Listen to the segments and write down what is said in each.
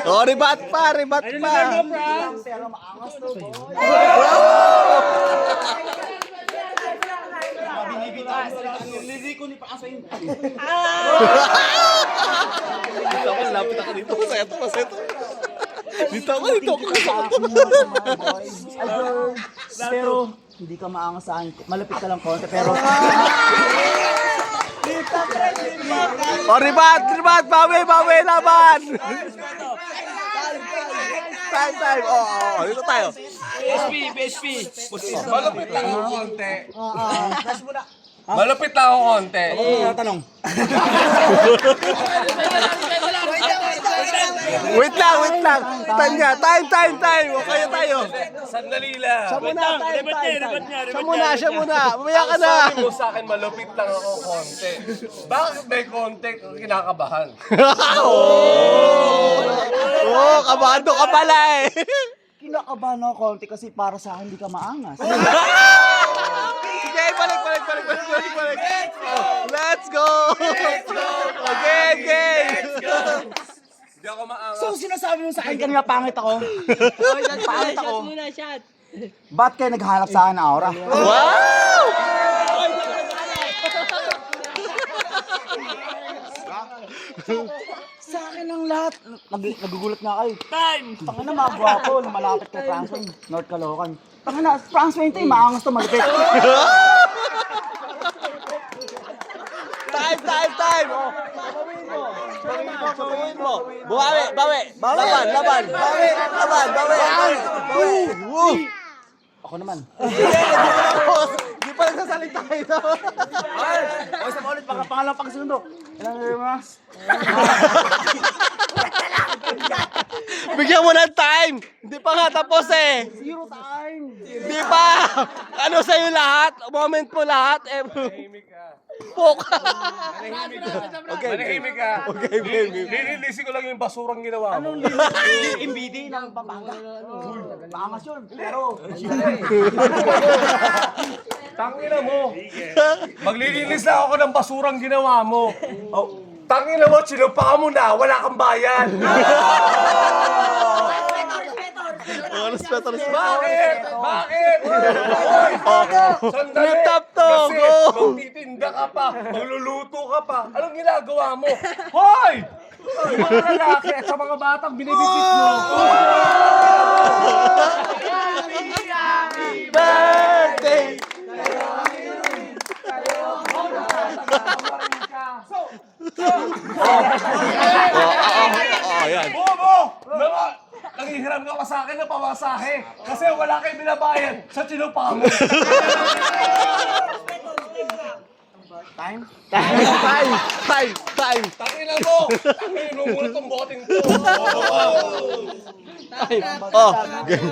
Oh, ribat pa. Lapit ako dito. Masaya to. Dito ako kasama. Pero hindi ka maangas sa akin. Malapit ka lang konti pero Oh, ribat. Bawi, laban. Time. Oh, dito tayo. PSP. Malapit lang ako konti. Malapit lang ako konti. tanong. Wait lang. Time. Okay tayo. Sandali lang. Siya muna. Mamaya ka na. Sabi mo sa akin, malapit lang ako konti. Bakit may konti kung kinakabahan? Oh, kabado ka pala eh. Kinakabahan ako konti kasi para sa akin hindi ka maangas. Sige, balik. Let's go. Again. Hindi ako maangas. So sinasabi mo sa akin kanina pangit ako? Pangit ako. Ba't kayo naghanap sa akin ng aura? Wow! Sa akin ang lahat. Nagugulat nga kayo. Time! Tangina mga gwapo na malapit kay France Wayne, North Caloocan. Tangina, France Wayne tayo, maangas to malapit. Time! Bawiin mo. Bawi. Laban. Bawi. Ako naman. Di pa nagsasalita ito. O isa pa ulit, baka pangalang pagsundo. Ilang mas? Bigyan mo ng time. Hindi pa nga tapos eh. Zero time. Di pa. Ano sa'yo lahat? Moment mo lahat. Manahimik ka. Pok. Manahimik ka. Okay, game. Lilinisin ko lang yung basurang ginawa mo. MBD ng Pampanga. Maangas yun, pero... Tangina mo. Maglilinis na ako ng basurang ginawa mo. Tangina mo, sinupa mo na, wala kang bayan. Respeto. Bakit? Sandali. Laptop to, Kasi go. magtitinda ka pa, magluluto ka pa. Anong ginagawa mo? Hoy! Yung mga lalaki at sa mga batang binibigit mo. Birthday. Ayan. Bobo! Nangihiram ka pa sa akin ng pamasahe kasi wala kayong binabayad sa sinupa mo. Time. Tangina mo! Tangina mo muna itong boteng to. Oh, game.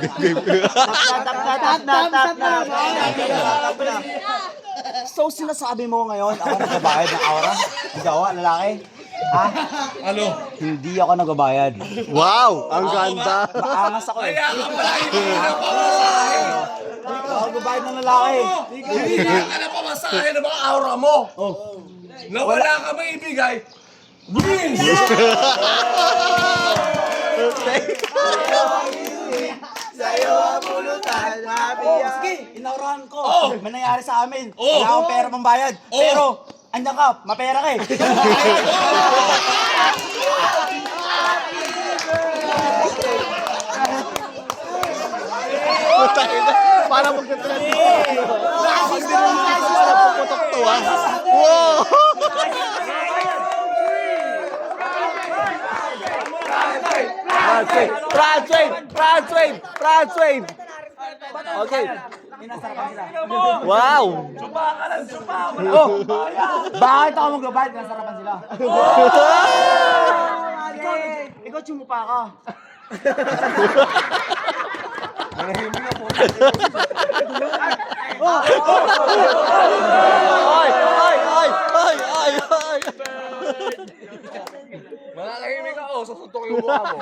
So sinasabi mo ngayon, ako nagbabayad ng aura? Gawa, lalaki? Ha? Ano? Hindi ako nagbabayad. Wow, ang ganda. Maangas ako eh. Kaya ka pala hindi ng pamasahe. Ako nagbabayad ng lalaki. Hindi ka na pamasahe ng mga aura mo. Na wala ka maibigay. Green! Sa'yo ang pulutan, sige, inaurahan ko. May nangyari sa amin. Wala akong pera pambayad. Pero, andyan ka, mapera ka eh. Para magka-transition. Pag dinunod ko para puputok to ha. Wow! France Wayne. Okay. Wow! Tsupa ka lang, tsupa! Bakit ako magbabayad? Nasarapan sila. Ikaw tsumupa ka. Ay! Mananahimik ako, susuntok yung mukha mo.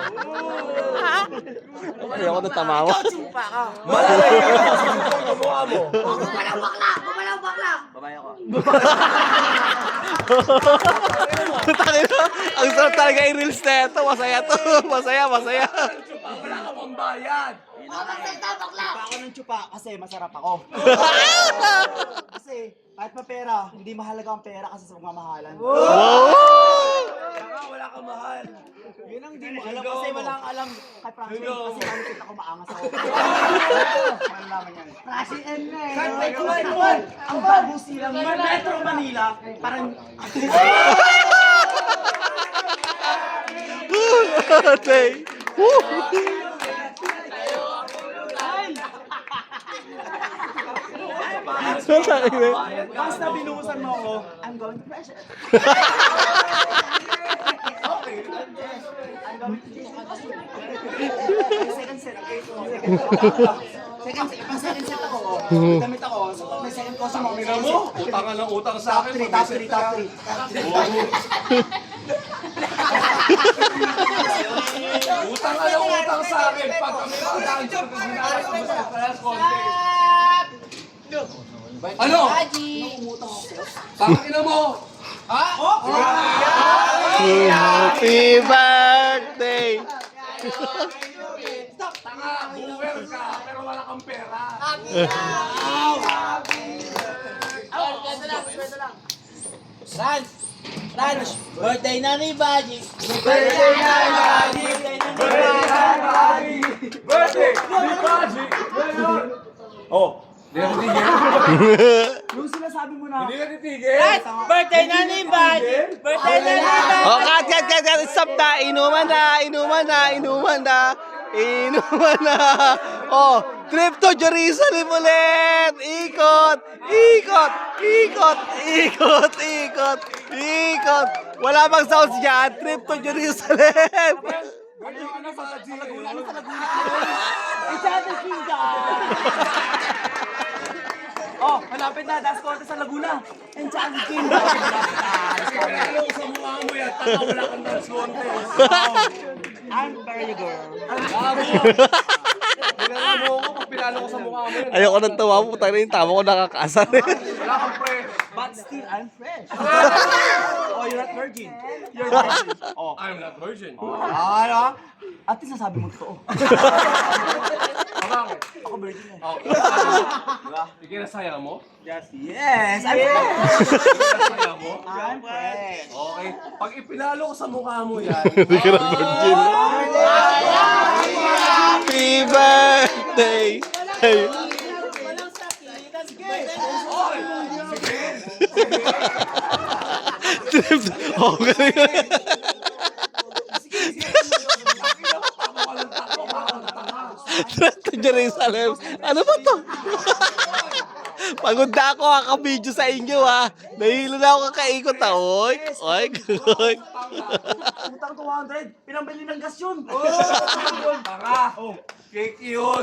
Ayoko na tamawa. Tsumupa ka. Mananahimik ginawa mo? Babae ako. Tangina, ang sarap talaga i-reels na ito. Masaya to. Masaya. Wala ka pang bayad. Chupa ako ng chupa kasi masarap ako. Kasi kahit pa pera, hindi mahalaga ang pera kasi sa pagmamahalan. Saka wala kang mahal. Yun ang hindi mo alam kasi wala kang alam kay Francis kasi kami kita ko maangas ako. Malalaman yan. Francis and Ray. Ang bagong silang Metro Manila, parang Tay. Woo! once na binuhusan mo ako, I'm going to pressure. Okay. I'm going to second set. Second set ako. Damit ako. So, may second costume ako. Tingnan mo, utang ka ng utang sa akin. Top 3. Utang ka ng utang sa akin. Pag kami nakadaan sa pagkasinari, kami sa parehas konti. Ano? Tangina mo! Happy birthday! Tanga, buwer ka, pero wala kang pera. Rans, birthday na ni Baji. Birthday! Ni Baji! Oh, hindi ka titigil? Yung sinasabi mo na, Hindi ka titigil? birthday na ni Baji. Birthday na ni Baji. Oh, cut. Stop na. Inuman na. Oh, trip to Jerusalem ulit. Ikot. Wala bang sounds dyan? Trip to Jerusalem. Ano Baji? Enchanted Kingdom. Oh, malapit na. Das Corte sa Laguna. Enchanted Kingdom. Pinalo ko sa mukha mo yan, tanga wala kang dance contest. I'm very girl. Pinalo mo ako pag pinalo ko sa mukha mo yan. Ayoko nang tawa mo. Putang na yung tama ko nakakasar. Wala kang fresh. But still, I'm fresh. Oh, you're not virgin. You're virgin. Oh. I'm not virgin. Ano? At least nasabi mo totoo. Bakit? Ako virgin eh. Oh, ikinasaya mo? Yes, I'm fresh. Ikinasaya mo? I'm fresh. Okay. Pag ipinalo ko sa mukha mo yan, Happy birthday. Trip. Oh, galing. Trip to Jerusalem. Ano ba to? Pagod na ako kakabidyo sa inyo ha. Nahilo na ako kakaikot ha. Oy. Utang 200. Pinambili ng gas yun. tanga. Cake yun.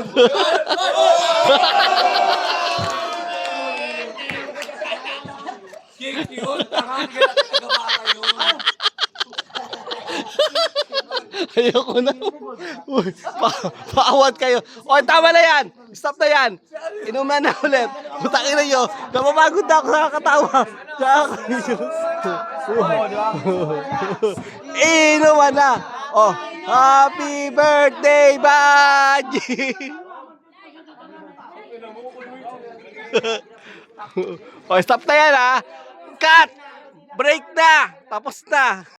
Cake yun. Tanga. Hindi ka nagagawa yun. Ayoko na. Uy, paawat kayo. Oy, tama na yan. Stop na yan. Inuman na ulit. Butakin na nyo. Napapagod na ako nakakatawa. Inuman na. Oh, happy birthday, Baji. Oh, stop na yan ha. Cut. Break na. Tapos na.